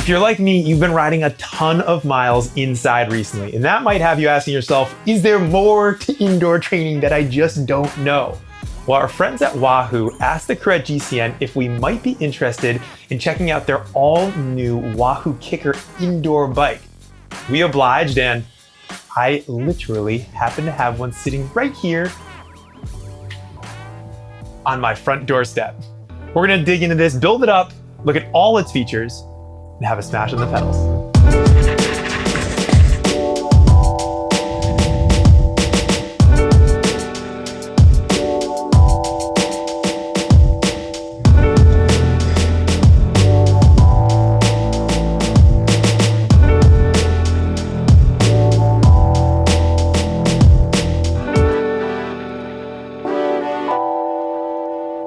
If you're like me, you've been riding a ton of miles inside recently, and that might have you asking yourself, is there more to indoor training that I just don't know? Well, our friends at Wahoo asked the crew at GCN if we might be interested in checking out their all-new Wahoo Kickr indoor bike. We obliged, and I literally happen to have one sitting right here on my front doorstep. We're gonna dig into this, build it up, look at all its features, and have a smash on the pedals.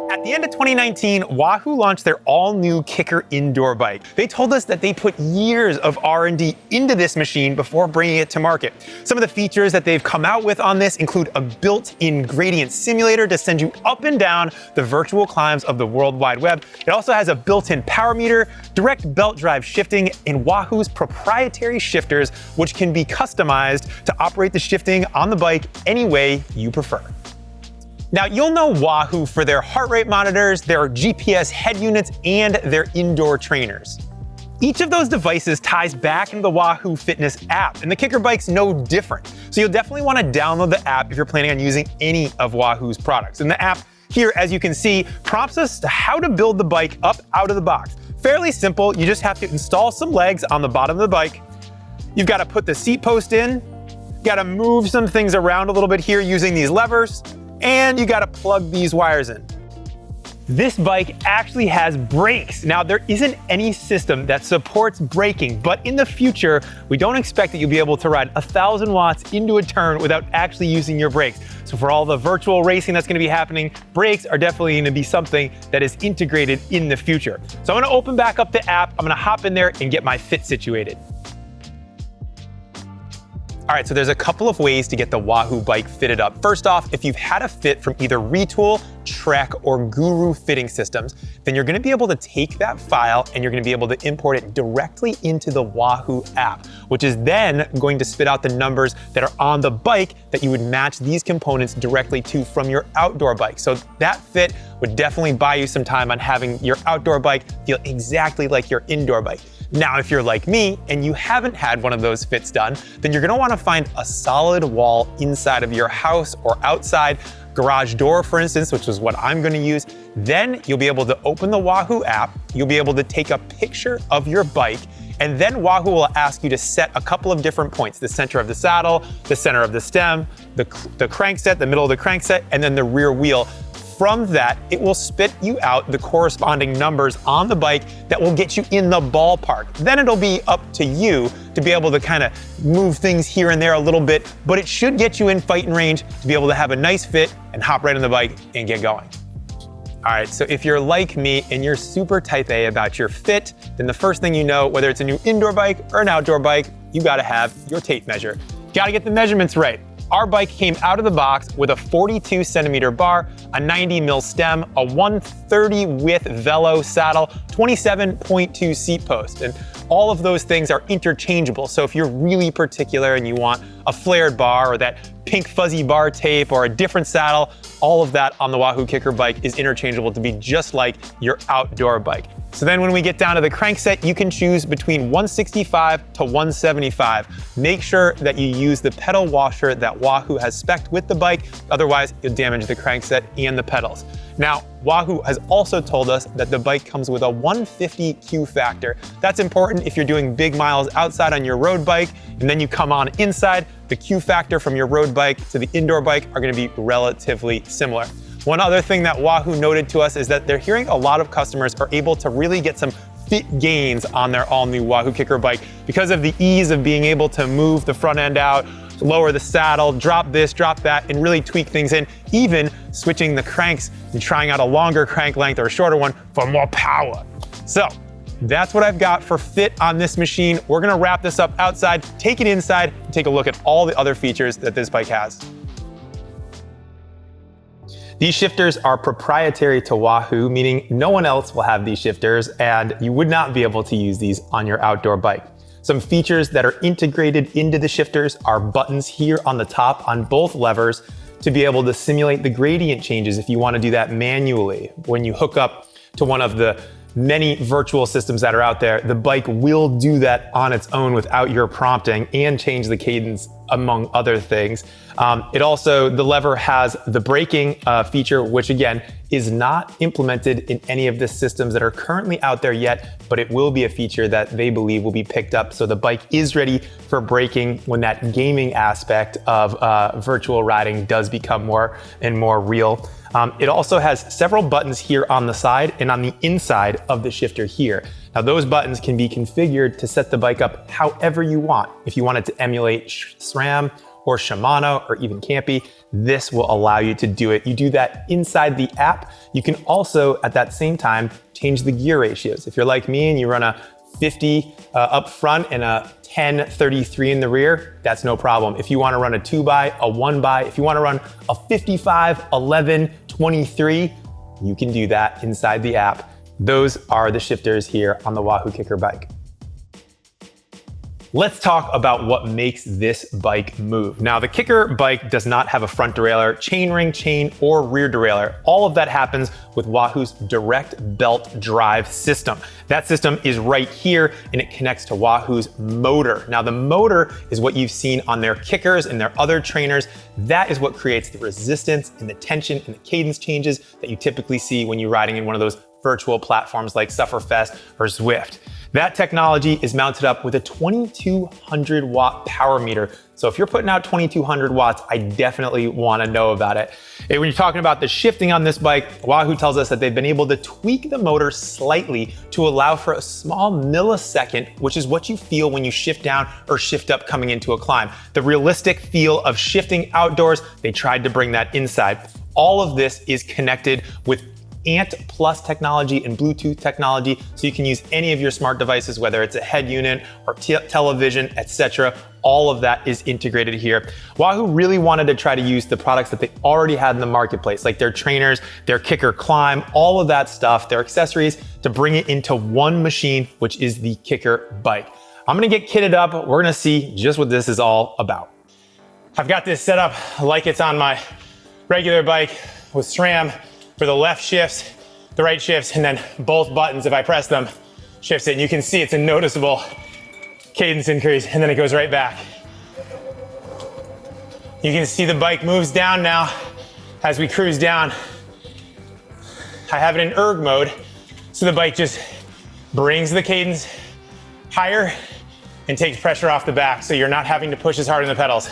At the end of 2019, Wahoo launched their all-new Kickr indoor bike. They told us that they put years of R&D into this machine before bringing it to market. Some of the features that they've come out with on this include a built-in gradient simulator to send you up and down the virtual climbs of the World Wide Web. It also has a built-in power meter, direct belt drive shifting, and Wahoo's proprietary shifters, which can be customized to operate the shifting on the bike any way you prefer. Now, you'll know Wahoo for their heart rate monitors, their GPS head units, and their indoor trainers. Each of those devices ties back into the Wahoo Fitness app, and the Kickr bike's no different. So you'll definitely want to download the app if you're planning on using any of Wahoo's products. And the app here, as you can see, prompts us to how to build the bike up out of the box. Fairly simple. You just have to install some legs on the bottom of the bike. You've got to put the seat post in, got to move some things around a little bit here using these levers, and you gotta plug these wires in. This bike actually has brakes. Now, there isn't any system that supports braking, but in the future, we don't expect that you'll be able to ride 1,000 watts into a turn without actually using your brakes. So for all the virtual racing that's gonna be happening, brakes are definitely gonna be something that is integrated in the future. So I'm gonna open back up the app, I'm gonna hop in there and get my fit situated. All right, so there's a couple of ways to get the Wahoo bike fitted up. First off, if you've had a fit from either Retool, Trek, or Guru fitting systems, then you're gonna be able to take that file and you're gonna be able to import it directly into the Wahoo app, which is then going to spit out the numbers that are on the bike that you would match these components directly to from your outdoor bike. So that fit would definitely buy you some time on having your outdoor bike feel exactly like your indoor bike. Now, if you're like me and you haven't had one of those fits done, then you're gonna wanna find a solid wall inside of your house or outside, garage door, for instance, which is what I'm gonna use. Then you'll be able to open the Wahoo app, you'll be able to take a picture of your bike, and then Wahoo will ask you to set a couple of different points: the center of the saddle, the center of the stem, the crankset, the middle of the crankset, and then the rear wheel. From that, it will spit you out the corresponding numbers on the bike that will get you in the ballpark. Then it'll be up to you to be able to kind of move things here and there a little bit, but it should get you in fighting range to be able to have a nice fit and hop right on the bike and get going. All right, so if you're like me and you're super type A about your fit, then the first thing you know, whether it's a new indoor bike or an outdoor bike, you gotta have your tape measure. Gotta get the measurements right. Our bike came out of the box with a 42 centimeter bar, a 90 mil stem, a 130 width velo saddle, 27.2 seat post. And all of those things are interchangeable. So if you're really particular and you want a flared bar or that pink fuzzy bar tape or a different saddle, all of that on the Wahoo Kickr bike is interchangeable to be just like your outdoor bike. So then when we get down to the crankset, you can choose between 165 to 175. Make sure that you use the pedal washer that Wahoo has spec'd with the bike, otherwise you'll damage the crankset and the pedals. Now, Wahoo has also told us that the bike comes with a 150 Q factor. That's important if you're doing big miles outside on your road bike, and then you come on inside, the Q factor from your road bike to the indoor bike are gonna be relatively similar. One other thing that Wahoo noted to us is that they're hearing a lot of customers are able to really get some fit gains on their all-new Wahoo Kickr bike because of the ease of being able to move the front end out, lower the saddle, drop this, drop that, and really tweak things in, even switching the cranks and trying out a longer crank length or a shorter one for more power. So that's what I've got for fit on this machine. We're gonna wrap this up outside, take it inside, and take a look at all the other features that this bike has. These shifters are proprietary to Wahoo, meaning no one else will have these shifters and you would not be able to use these on your outdoor bike. Some features that are integrated into the shifters are buttons here on the top on both levers to be able to simulate the gradient changes if you want to do that manually. When you hook up to one of the many virtual systems that are out there, the bike will do that on its own without your prompting and change the cadence, among other things. The lever has the braking feature, which again is not implemented in any of the systems that are currently out there yet, but it will be a feature that they believe will be picked up. So the bike is ready for braking when that gaming aspect of virtual riding does become more and more real. It also has several buttons here on the side and on the inside of the shifter here. Now those buttons can be configured to set the bike up however you want. If you want it to emulate SRAM or Shimano or even Campy, this will allow you to do it. You do that inside the app. You can also, at that same time, change the gear ratios. If you're like me and you run a 50 up front and a 10-33 in the rear, that's no problem. If you want to run a 2x, a 1x, if you want to run a 55-11-23, you can do that inside the app. Those are the shifters here on the Wahoo Kickr bike. Let's talk about what makes this bike move. Now, the Kickr bike does not have a front derailleur, chainring, chain, or rear derailleur. All of that happens with Wahoo's direct belt drive system. That system is right here and it connects to Wahoo's motor. Now, the motor is what you've seen on their Kickrs and their other trainers. That is what creates the resistance and the tension and the cadence changes that you typically see when you're riding in one of those virtual platforms like Sufferfest or Zwift. That technology is mounted up with a 2200 watt power meter. So if you're putting out 2200 watts, I definitely want to know about it. And when you're talking about the shifting on this bike, Wahoo tells us that they've been able to tweak the motor slightly to allow for a small millisecond, which is what you feel when you shift down or shift up coming into a climb. The realistic feel of shifting outdoors, they tried to bring that inside. All of this is connected with Ant Plus technology and Bluetooth technology, so you can use any of your smart devices, whether it's a head unit or television, etc. All of that is integrated here. Wahoo really wanted to try to use the products that they already had in the marketplace, like their trainers, their Kickr Climb, all of that stuff, their accessories, to bring it into one machine, which is the Kickr bike. I'm gonna get kitted up. We're gonna see just what this is all about. I've got this set up like it's on my regular bike with SRAM. For the left shifts, the right shifts, and then both buttons, if I press them, shifts it. And you can see it's a noticeable cadence increase, and then it goes right back. You can see the bike moves down now as we cruise down. I have it in erg mode, so the bike just brings the cadence higher and takes pressure off the back, so you're not having to push as hard on the pedals.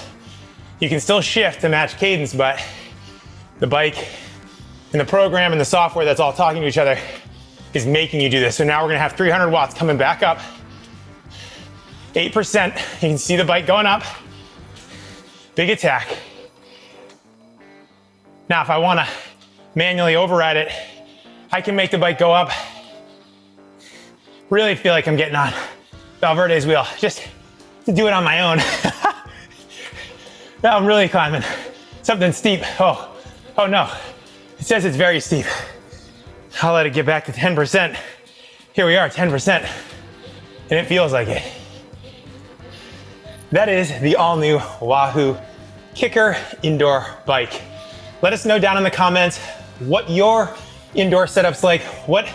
You can still shift to match cadence, but the bike and the program and the software that's all talking to each other is making you do this. So now we're gonna have 300 watts coming back up. 8%, you can see the bike going up. Big attack. Now, if I wanna manually override it, I can make the bike go up. Really feel like I'm getting on Valverde's wheel, just to do it on my own. Now I'm really climbing. Something steep, oh no. It says it's very steep. I'll let it get back to 10%. Here we are, 10%. And it feels like it. That is the all-new Wahoo Kickr indoor bike. Let us know down in the comments what your indoor setup's like, what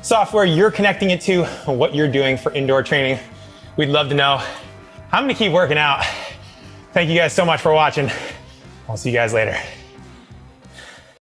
software you're connecting it to, and what you're doing for indoor training. We'd love to know. I'm gonna keep working out. Thank you guys so much for watching. I'll see you guys later.